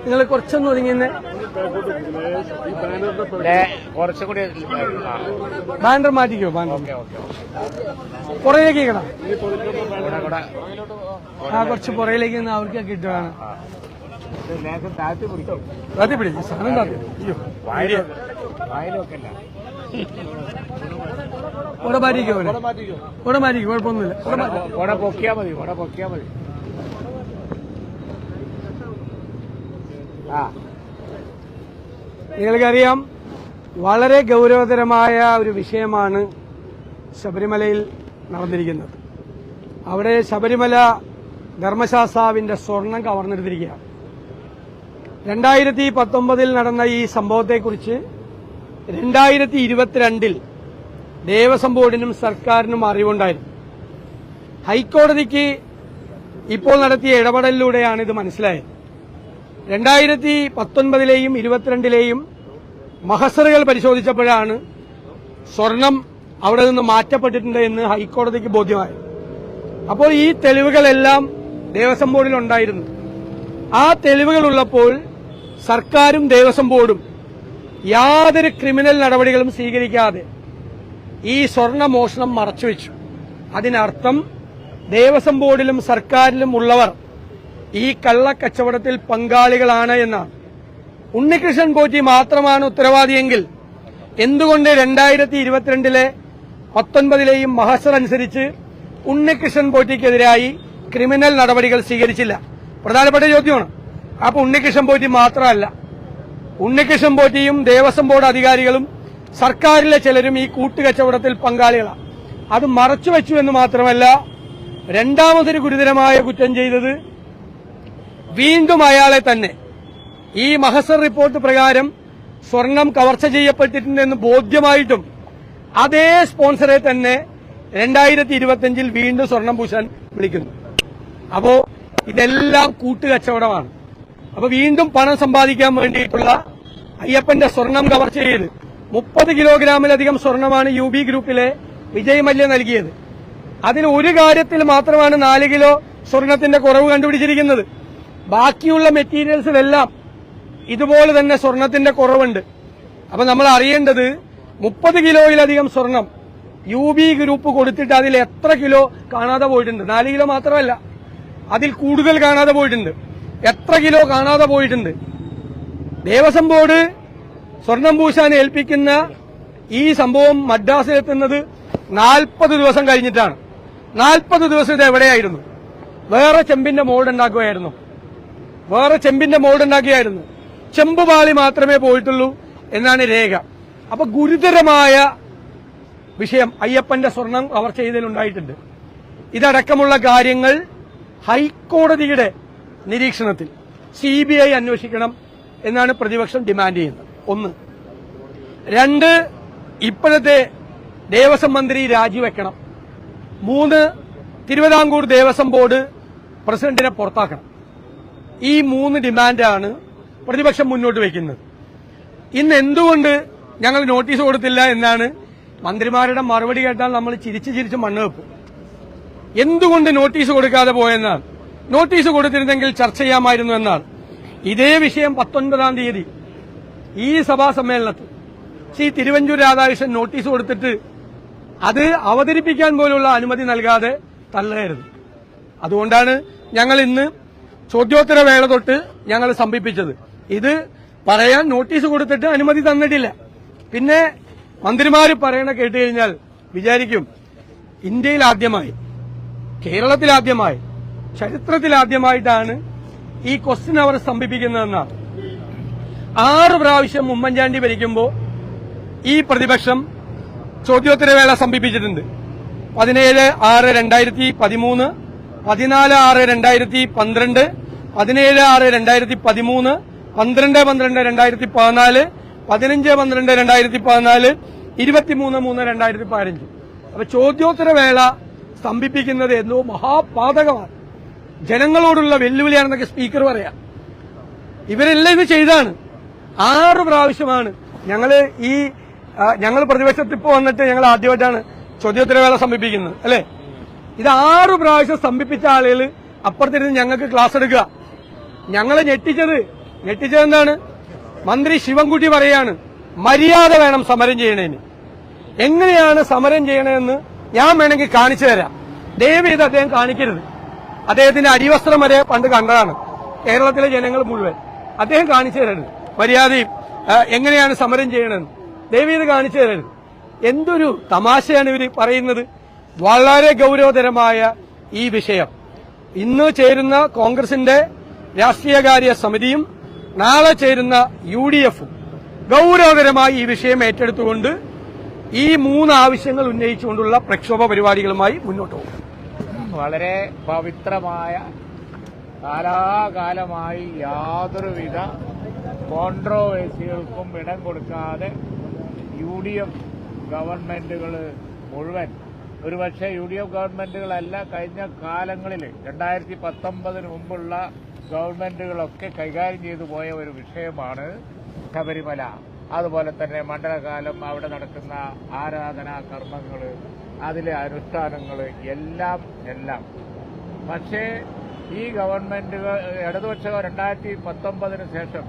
നിങ്ങൾ കുറച്ചൊന്നും ഒതുങ്ങിന്നെ കുറച്ചുകൂടി banner മാറ്റിക്കോ. Banner പുറയിലേക്ക് കേൾക്കണം. കുറച്ച് പുറയിലേക്ക് അവർക്ക് കിട്ടുകയാണ്. താത്തി പിടിച്ചു സാധനം താത്തി. ഇവിടെ മാറ്റിക്കോ. ഇവിടെ മാറ്റിക്കോ, കുഴപ്പമൊന്നുമില്ല. പൊക്കിയാ മതി, ഇവിടെ പൊക്കിയാ മതി. നിങ്ങൾക്കറിയാം, വളരെ ഗൗരവതരമായ ഒരു വിഷയമാണ് ശബരിമലയിൽ നടന്നിരിക്കുന്നത്. അവിടെ ശബരിമല ധർമ്മശാസ്താവിന്റെ സ്വർണം കവർന്നെടുത്തിരിക്കുകയാണ്. 2019 നടന്ന ഈ സംഭവത്തെക്കുറിച്ച് 2022 ദേവസ്വം ബോർഡിനും സർക്കാരിനും അറിവുണ്ടായിരുന്നു. ഹൈക്കോടതിക്ക് ഇപ്പോൾ നടത്തിയ ഇടപെടലിലൂടെയാണ് ഇത് മനസ്സിലായത്. 2019ലെയും 22ലെയും മഹസറുകൾ പരിശോധിച്ചപ്പോഴാണ് സ്വർണം അവിടെ നിന്ന് മാറ്റപ്പെട്ടിട്ടുണ്ട് എന്ന് ഹൈക്കോടതിക്ക് ബോധ്യമായി. അപ്പോൾ ഈ തെളിവുകളെല്ലാം ദേവസ്വം ബോർഡിൽ ഉണ്ടായിരുന്നു. ആ തെളിവുകളുള്ളപ്പോൾ സർക്കാരും ദേവസ്വം ബോർഡും യാതൊരു ക്രിമിനൽ നടപടികളും സ്വീകരിക്കാതെ ഈ സ്വർണ്ണ മോഷണം മറച്ചുവെച്ചു. അതിനർത്ഥം ദേവസ്വം ബോർഡിലും സർക്കാരിലും ഉള്ളവർ ഈ കള്ളക്കച്ചവടത്തിൽ പങ്കാളികളാണ് എന്നാണ്. ഉണ്ണികൃഷ്ണൻ പോറ്റി മാത്രമാണ് ഉത്തരവാദിയെങ്കിൽ എന്തുകൊണ്ട് 2022 19ലെയും മഹസർ അനുസരിച്ച് ഉണ്ണികൃഷ്ണൻ പോറ്റിക്കെതിരായി ക്രിമിനൽ നടപടികൾ സ്വീകരിച്ചില്ല? പ്രധാനപ്പെട്ട ചോദ്യമാണ്. അപ്പൊ ഉണ്ണികൃഷ്ണൻ പോറ്റി മാത്രമല്ല, ഉണ്ണികൃഷ്ണൻ പോറ്റിയും ദേവസ്വം ബോർഡ് അധികാരികളും സർക്കാരിലെ ചിലരും ഈ കൂട്ടുകച്ചവടത്തിൽ പങ്കാളികളാണ്. അത് മറച്ചുവെച്ചു എന്ന് മാത്രമല്ല, രണ്ടാമതൊരു ഗുരുതരമായ കുറ്റം ചെയ്തത് വീണ്ടും അയാളെ തന്നെ ഈ മഹസർ റിപ്പോർട്ട് പ്രകാരം സ്വർണം കവർച്ച ചെയ്യപ്പെട്ടിട്ടുണ്ടെന്ന് ബോധ്യമായിട്ടും അതേ സ്പോൺസറെ തന്നെ 2025 വീണ്ടും സ്വർണം പൂശാൻ വിളിക്കുന്നു. അപ്പോ ഇതെല്ലാം കൂട്ടുകച്ചവടമാണ്. അപ്പൊ വീണ്ടും പണം സമ്പാദിക്കാൻ വേണ്ടിയിട്ടുള്ള അയ്യപ്പന്റെ സ്വർണം കവർച്ച ചെയ്ത് 30 കിലോഗ്രാമിലധികം സ്വർണമാണ് UB ഗ്രൂപ്പിലെ വിജയ് മല്യ നൽകിയത്. അതിൽ ഒരു കാര്യത്തിൽ മാത്രമാണ് 4 കിലോ സ്വർണത്തിന്റെ കുറവ് കണ്ടുപിടിച്ചിരിക്കുന്നത്. ബാക്കിയുള്ള മെറ്റീരിയൽസിലെല്ലാം ഇതുപോലെ തന്നെ സ്വർണത്തിന്റെ കുറവുണ്ട്. അപ്പൊ നമ്മൾ അറിയേണ്ടത് 30 കിലോയിലധികം സ്വർണം UB ഗ്രൂപ്പ് കൊടുത്തിട്ട് അതിൽ എത്ര കിലോ കാണാതെ പോയിട്ടുണ്ട്? 4 കിലോ മാത്രമല്ല, അതിൽ കൂടുതൽ കാണാതെ പോയിട്ടുണ്ട്. എത്ര കിലോ കാണാതെ പോയിട്ടുണ്ട്? ദേവസ്വം ബോർഡ് സ്വർണം പൂശാൻ ഏൽപ്പിക്കുന്ന ഈ സംഭവം മദ്രാസിലെത്തുന്നത് 40 ദിവസം കഴിഞ്ഞിട്ടാണ്. 40 ദിവസം ഇത് എവിടെയായിരുന്നു? വേറെ ചെമ്പിന്റെ മോൾഡ് ഉണ്ടാക്കുകയായിരുന്നു. ചെമ്പുപാളി മാത്രമേ പോയിട്ടുള്ളൂ എന്നാണ് രേഖ. അപ്പൊ ഗുരുതരമായ വിഷയം അയ്യപ്പന്റെ സ്വർണം അവർ ചെയ്തതിലുണ്ടായിട്ടുണ്ട്. ഇതടക്കമുള്ള കാര്യങ്ങൾ ഹൈക്കോടതിയുടെ നിരീക്ഷണത്തിൽ CBI അന്വേഷിക്കണം എന്നാണ് പ്രതിപക്ഷം ഡിമാൻഡ് ചെയ്യുന്നത്. 1. 2, ഇപ്പോഴത്തെ ദേവസ്വം മന്ത്രി രാജിവെക്കണം. 3, തിരുവിതാംകൂർ ദേവസ്വം ബോർഡ് പ്രസിഡന്റിനെ പുറത്താക്കണം. ഈ 3 ഡിമാൻഡാണ് പ്രതിപക്ഷം മുന്നോട്ട് വയ്ക്കുന്നത്. ഇന്ന് എന്തുകൊണ്ട് ഞങ്ങൾ നോട്ടീസ് കൊടുത്തില്ല എന്നാണ് മന്ത്രിമാരുടെ മറുപടി കേട്ടാൽ നമ്മൾ ചിരിച്ച് മണ്ണ് വെക്കും. എന്തുകൊണ്ട് നോട്ടീസ് കൊടുക്കാതെ പോയെന്നാണ്. നോട്ടീസ് കൊടുത്തിരുന്നെങ്കിൽ ചർച്ച ചെയ്യാമായിരുന്നു എന്നാണ്. ഇതേ വിഷയം 19-ാം തീയതി ഈ സഭാ സമ്മേളനത്തിൽ ശ്രീ തിരുവഞ്ചൂർ രാധാകൃഷ്ണൻ നോട്ടീസ് കൊടുത്തിട്ട് അത് അവതരിപ്പിക്കാൻ പോലുള്ള അനുമതി നൽകാതെ തള്ളുകയായിരുന്നു. അതുകൊണ്ടാണ് ഞങ്ങൾ ഇന്ന് ചോദ്യോത്തരവേള തൊട്ട് ഞങ്ങൾ സമർപ്പിച്ചത്. ഇത് പറയാൻ നോട്ടീസ് കൊടുത്തിട്ട് അനുമതി തന്നിട്ടില്ല. പിന്നെ മന്ത്രിമാര് പറയണ കേട്ട് കഴിഞ്ഞാൽ വിചാരിക്കും ഇന്ത്യയിൽ ആദ്യമായി, കേരളത്തിലാദ്യമായി, ചരിത്രത്തിലാദ്യമായിട്ടാണ് ഈ ക്വസ്റ്റ്യൻ അവർ സമർപ്പിക്കുന്നതെന്നാണ്. 6 പ്രാവശ്യം ഉമ്മൻചാണ്ടി ഭരിക്കുമ്പോൾ ഈ പ്രതിപക്ഷം ചോദ്യോത്തരവേള സമർപ്പിച്ചിട്ടുണ്ട്. 17/6/2013, 14/6/2012, 17/6/2013, 12/12/2014, 15/12/2014, 23/3/2015. അപ്പൊ ചോദ്യോത്തരവേള സ്തംഭിപ്പിക്കുന്നത് എന്തോ മഹാപാതകമാണ്, ജനങ്ങളോടുള്ള വെല്ലുവിളിയാണെന്നൊക്കെ സ്പീക്കർ പറയാം. ഇവരെല്ലാം ഇത് ചെയ്താണ്. 6 പ്രാവശ്യമാണ് ഞങ്ങൾ പ്രതിപക്ഷത്ത് ഇപ്പോ വന്നിട്ട് ഞങ്ങൾ ആദ്യമായിട്ടാണ് ചോദ്യോത്തരവേള സ്തംഭിപ്പിക്കുന്നത്, അല്ലെ? ഇത് 6 പ്രാവശ്യം സ്തംഭിപ്പിച്ച ആളുകൾ അപ്പുറത്തിരുന്ന് ഞങ്ങൾക്ക് ക്ലാസ് എടുക്കുക. ഞങ്ങളെ ഞെട്ടിച്ചതെന്താണ്? മന്ത്രി ശിവൻകുട്ടി പറയാണ് മര്യാദ വേണം സമരം ചെയ്യണേന്. എങ്ങനെയാണ് സമരം ചെയ്യണമെന്ന് ഞാൻ വേണമെങ്കിൽ കാണിച്ചു തരാം. ദയവേത് അദ്ദേഹം കാണിക്കരുത്. അദ്ദേഹത്തിന്റെ അടിവസ്ത്രം വരെ പണ്ട് കണ്ടതാണ് കേരളത്തിലെ ജനങ്ങൾ മുഴുവൻ. അദ്ദേഹം കാണിച്ചു തരരുത് മര്യാദയും എങ്ങനെയാണ് സമരം ചെയ്യണമെന്ന്. ദയവേത് കാണിച്ചു തരരുത്. എന്തൊരു തമാശയാണ് ഇവർ പറയുന്നത്. വളരെ ഗൌരവതരമായ ഈ വിഷയം ഇന്ന് ചേരുന്ന കോൺഗ്രസിന്റെ രാഷ്ട്രീയകാര്യ സമിതിയും നാളെ ചേരുന്ന UDFും ഗൌരവകരമായി ഈ വിഷയം ഏറ്റെടുത്തുകൊണ്ട് ഈ 3 ആവശ്യങ്ങൾ ഉന്നയിച്ചുകൊണ്ടുള്ള പ്രക്ഷോഭ പരിപാടികളുമായി മുന്നോട്ട് പോകും. വളരെ പവിത്രമായ, കാലാകാലമായി യാതൊരുവിധ കോൺട്രോവേഴ്സികൾക്കും ഇടം കൊടുക്കാതെ UDF ഗവൺമെന്റുകൾ മുഴുവൻ, ഒരുപക്ഷെ UDF ഗവൺമെന്റുകളല്ല കഴിഞ്ഞ കാലങ്ങളിൽ 2019 മുമ്പുള്ള ഗവൺമെന്റുകളൊക്കെ കൈകാര്യം ചെയ്തു പോയ ഒരു വിഷയമാണ് ശബരിമല. അതുപോലെ തന്നെ മണ്ഡലകാലം അവിടെ നടക്കുന്ന ആരാധനാ കർമ്മങ്ങൾ, അതിലെ അനുഷ്ഠാനങ്ങൾ എല്ലാം. പക്ഷേ ഈ ഗവൺമെന്റുകൾ ഇടതുപക്ഷ 2019 ശേഷം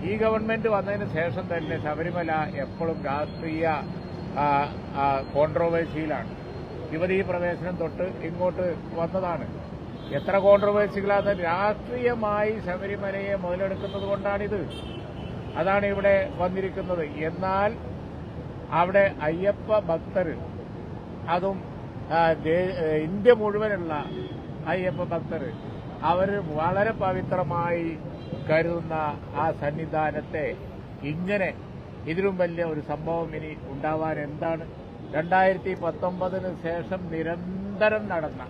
ഈ ഗവൺമെന്റ് വന്നതിന് ശേഷം തന്നെ ശബരിമല എപ്പോഴും രാഷ്ട്രീയ കോൺട്രോവേഴ്സിയിലാണ്. യുവതീ പ്രവേശനം തൊട്ട് ഇങ്ങോട്ട് വന്നതാണ്. എത്ര കോൺട്രോവേഴ്സികളാണ് രാഷ്ട്രീയമായി ശബരിമലയെ മുതലെടുക്കുന്നത് കൊണ്ടാണിത്. അതാണ് ഇവിടെ വന്നിരിക്കുന്നത്. എന്നാൽ അവിടെ അയ്യപ്പ ഭക്തർ, അതും ഇന്ത്യ മുഴുവനുള്ള അയ്യപ്പ ഭക്തർ, അവർ വളരെ പവിത്രമായി കരുതുന്ന ആ സന്നിധാനത്തെ ഇങ്ങനെ ഇതിലും വലിയ ഒരു സംഭവം ഇനി ഉണ്ടാവാൻ എന്താണ്? 2019 ശേഷം നിരന്തരം നടന്ന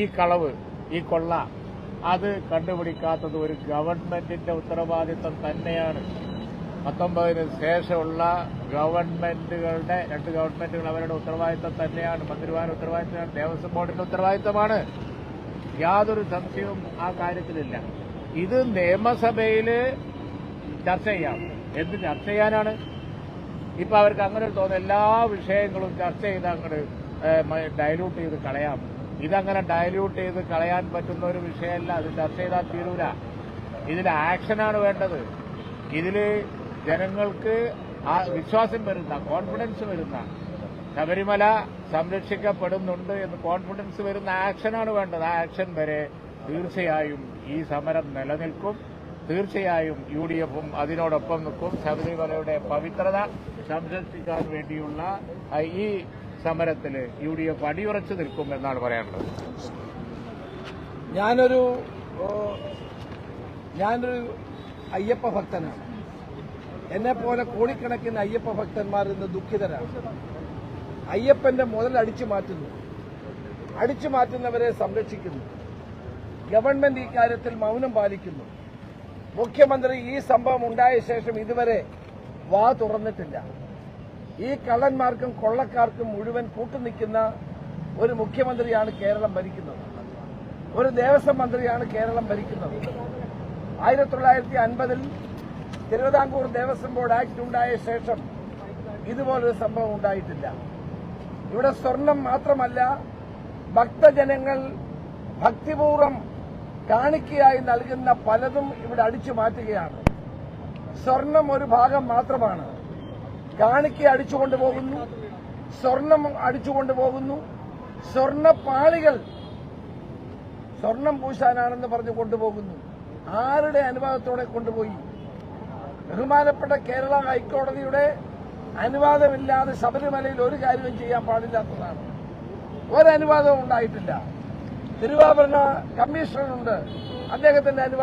ഈ കളവ്, ഈ കൊള്ള, അത് കണ്ടുപിടിക്കാത്തത് ഒരു ഗവൺമെന്റിന്റെ ഉത്തരവാദിത്തം തന്നെയാണ്. 19 ശേഷമുള്ള ഗവൺമെന്റുകളുടെ 2 ഗവൺമെന്റുകൾ അവരുടെ ഉത്തരവാദിത്തം തന്നെയാണ്. മന്ത്രിമാരുടെ ഉത്തരവാദിത്തമാണ്, ദേവസ്വം ബോർഡിന്റെ ഉത്തരവാദിത്തമാണ്. യാതൊരു സംശയവും ആ കാര്യത്തിലില്ല. ഇത് നിയമസഭയിൽ ചർച്ച ചെയ്യാം. എന്ത് ചർച്ച ചെയ്യാനാണ്? ഇപ്പൊ അവർക്ക് അങ്ങനെ തോന്നുന്നു എല്ലാ വിഷയങ്ങളും ചർച്ച ചെയ്ത് അങ്ങോട്ട് ഡയലൂട്ട് ചെയ്ത് കളയാം. ഇതങ്ങനെ ഡയലൂട്ട് ചെയ്ത് കളയാൻ പറ്റുന്ന ഒരു വിഷയമല്ല. അത് ചർച്ച ചെയ്താൽ തീരൂല. ഇതിൽ ആക്ഷനാണ് വേണ്ടത്. ഇതിൽ ജനങ്ങൾക്ക് വിശ്വാസം വരുന്ന, കോൺഫിഡൻസ് വരുന്ന, ശബരിമല സംരക്ഷിക്കപ്പെടുന്നുണ്ട് എന്ന് കോൺഫിഡൻസ് വരുന്ന ആക്ഷനാണ് വേണ്ടത്. ആ ആക്ഷൻ വരെ തീർച്ചയായും ഈ സമരം നിലനിൽക്കും. തീർച്ചയായും UDFും അതിനോടൊപ്പം നിൽക്കും. ശബരിമലയുടെ പവിത്രത സംരക്ഷിക്കാൻ വേണ്ടിയുള്ള ഈ സമരത്തിൽ UDF അടിയുറച്ചു നിൽക്കും എന്നാണ് പറയാനുള്ളത്. ഞാനൊരു അയ്യപ്പ ഭക്തനാണ്. എന്നെപ്പോലെ കോടിക്കണക്കിന് അയ്യപ്പ ഭക്തന്മാർ ഇന്ന് ദുഃഖിതരാണ്. അയ്യപ്പന്റെ മുതൽ അടിച്ചു മാറ്റുന്നവരെ സംരക്ഷിക്കുന്നു. ഗവൺമെന്റ് ഇക്കാര്യത്തിൽ മൗനം പാലിക്കുന്നു. മുഖ്യമന്ത്രി ഈ സംഭവം ഉണ്ടായ ശേഷം ഇതുവരെ വാ തുറന്നിട്ടില്ല. ഈ കള്ളന്മാർക്കും കൊള്ളക്കാർക്കും മുഴുവൻ കൂട്ടുനിൽക്കുന്ന ഒരു മുഖ്യമന്ത്രിയാണ് കേരളം ഭരിക്കുന്നത്. ഒരു ദേവസ്വം മന്ത്രിയാണ് കേരളം ഭരിക്കുന്നത്. 1950 തിരുവിതാംകൂർ ദേവസ്വം ബോർഡ് ആക്ട് ഉണ്ടായ ശേഷം ഇതുപോലൊരു സംഭവം ഉണ്ടായിട്ടില്ല. ഇവിടെ സ്വർണം മാത്രമല്ല, ഭക്തജനങ്ങൾ ഭക്തിപൂർവ്വം കാണിക്കയായി നൽകുന്ന പലതും ഇവിടെ അടിച്ചു മാറ്റുകയാണ്. സ്വർണം ഒരു ഭാഗം മാത്രമാണ്. കാണിക്ക അടിച്ചുകൊണ്ടുപോകുന്നു, സ്വർണം അടിച്ചുകൊണ്ടുപോകുന്നു, സ്വർണപ്പാളികൾ സ്വർണം പൂശാനാണെന്ന് പറഞ്ഞു കൊണ്ടുപോകുന്നു. ആരുടെ അനുവാദത്തോടെ കൊണ്ടുപോയി? ബഹുമാനപ്പെട്ട കേരള ഹൈക്കോടതിയുടെ അനുവാദമില്ലാതെ ശബരിമലയിൽ ഒരു കാര്യവും ചെയ്യാൻ പാടില്ലാത്തതാണ്. ഒരനുവാദവും ഉണ്ടായിട്ടില്ല. തിരുവാഭരണ കമ്മീഷണറുണ്ട്, അദ്ദേഹത്തിന്റെ അനുവാദം